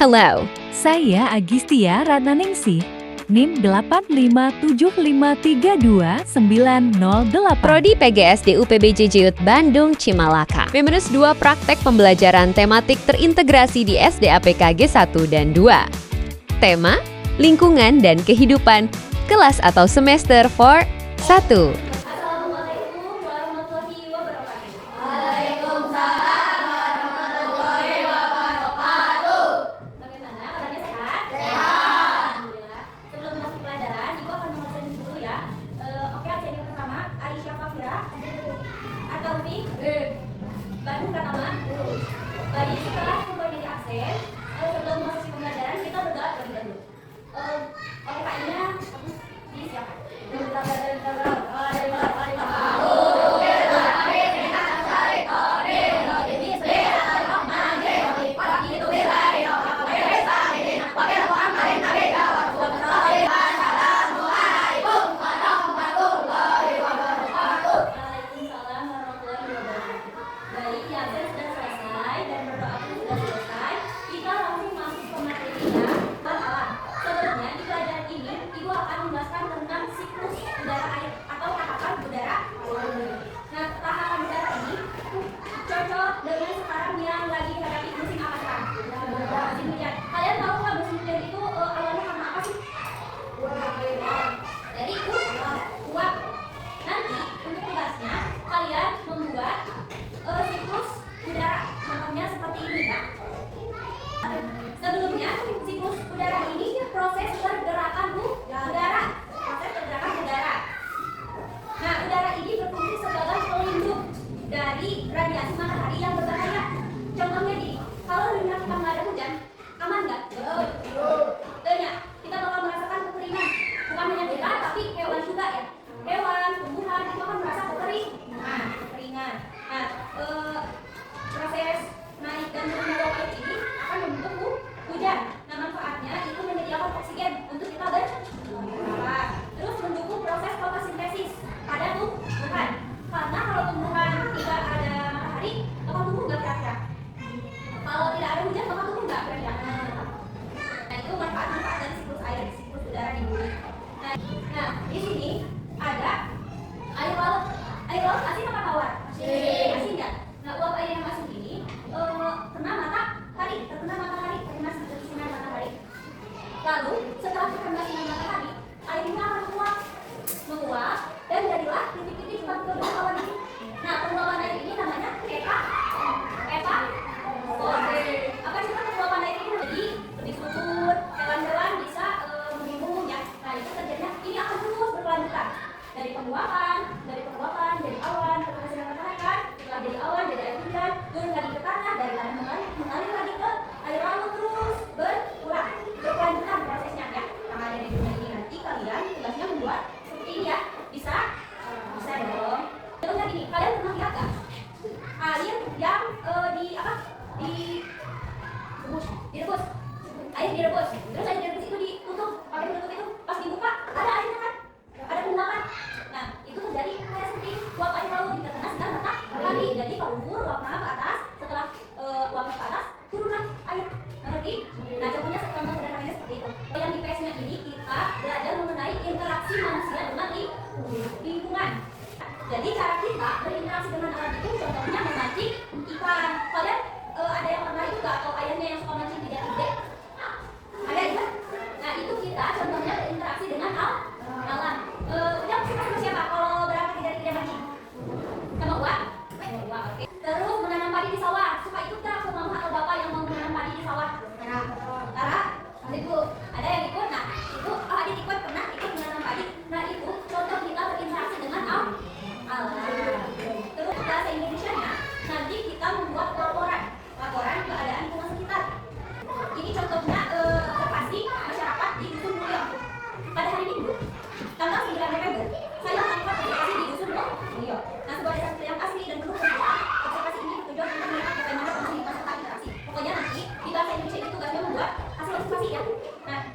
Hello. Saya Agistia Ratnaningsih, NIM 857532908. Prodi PGSD UPBJ JUT Bandung Cimalaka. -2 praktek pembelajaran tematik terintegrasi di SDAPK G1 dan 2. Tema: Lingkungan dan Kehidupan. Kelas atau semester for 1. Assalamualaikum warahmatullahi wabarakatuh. Bagaimana? Kabarnya sehat? Alhamdulillah. Sebelum masuk pelajaran, Ibu akan mengajarkan dulu ya. Oke, acara yang pertama, Aisyah Fafira, Ataufik, Bandung Pratama. Baik, setelah semuanya di absen, sebelum masuk pembelajaran kita berdoa terlebih dahulu. Oke, Pak Ina, disiapkan. Waalaikumsalam warahmatullahi wabarakatuh. Baik, ya, sudah selesai dan berdoa pun sudah selesai. Kita langsung masuk ke materinya. Perkenalan. Sebelumnya di pelajaran ini Ibu akan menjelaskan tentang siklus udara air atau tahapan udara. Nah, tahapan udara ini cocok dengan sekarang yang lagi dihadapi musim apa sekarang? Musim hujan. Kalian tahu nggak musim hujan itu awalnya karena apa sih? Jadi uap. Nanti untuk tugasnya kalian membuat siklus udara. Contohnya seperti ini ya. Sebelumnya siklus udara ini proses pergerakan udara. Proses pergerakan udara. Nah, udara ini berfungsi sebagai pelindung dari radiasi matahari yang berbahaya. Contohnya gini, kalau dunia kita nggak ada hujan, aman nggak? Tentunya kita bakal merasakan kekeringan. Bukan hanya kita, tapi hewan juga ya. Hewan, tumbuhan itu akan merasa kekeringan. Nah, proses naik dan turunnya uap air ini akan membentuk hujan. Nah, manfaatnya itu menyediakan oksigen untuk kita bernafas. Terus mendukung proses fotosintesis pada tumbuhan. Karena kalau tumbuhan tidak ada matahari, bakal tumbuh nggak kira-kira? Kalau tidak ada hujan, bakal tumbuh nggak kira-kira? Nah, itu manfaat-manfaat dari siklus air, siklus udara di bumi. Nah, di sini ada air laut. Air laut asin apa tawar? Asin nggak? Nah, uap air yang asin ini terkena matahari, terkena sinar matahari. Lalu setelah terkena sinar matahari, air ini akan menguap dan jadilah titik-titik seperti penguapan ini. Nah, penguapan air ini namanya apa sih penguapan air ini? Jadi lebih subur, hewan-hewan bisa minum ya. Nah, itu terjadinya ini akan terus berkelanjutan dari penguapan, jadi awan, terkena sinar matahari kan, setelah jadi awan, jadi air hujan, turun lagi ke tanah, dari tanah mengalir lagi ke air laut terus berulang, berkelanjutan prosesnya ya. Yang ada di dunia ini nanti kalian tugasnya membuat seperti ini ya, bisa dong. Contohnya gini, kalian pernah lihat nggak air yang direbus, air direbus, terus air direbus itu ditutup pakai penutup itu, pas dibuka ada airnya kan, ada penguapan. Nah, itu terjadi kayak seperti uap air laut terkena sinar matahari. Jadi kalau uapnya ke atas, setelah uapnya ke atas, turunlah air. Ngerti? Nah, contohnya contoh sederhananya seperti itu. Yang di PS-nya ini kita belajar mengenai interaksi manusia dengan lingkungan. Jadi cara kita berinteraksi dengan alam itu contohnya memancing ikan. Kalian ada yang pernah itu nggak? Atau ayahnya yang suka mancing tidak gede? Ada ya? Nah, itu kita contohnya berinteraksi dengan alam. Yang suka sama siapa kalau berangkat tidak mancing? Sama uang? Oke. Terus menanam padi di sawah. Suka ikut nggak ke mama atau bapak yang mau menanam padi di sawah? Tara? Ibu. Ada yang ikut? Nah, itu adik ikut pernah ikut menanam padi. Nah, itu contoh kita berinteraksi dengan alam. Terus bahasa Indonesianya nanti kita membuat laporan keadaan lingkungan sekitar. Ini contohnya observasi masyarakat di Dusun Mulyo. Pada hari Minggu, tanggal 9 November, saya melakukan observasi di Dusun Mulyo. Nah, sebuah desa yang asli dan penuh kehidupan, observasi ini bertujuan untuk melihat bagaimana kondisi masyarakat interaksi. Pokoknya nanti di bahasa Indonesia itu tugasnya membuat hasil observasi ya. Nah,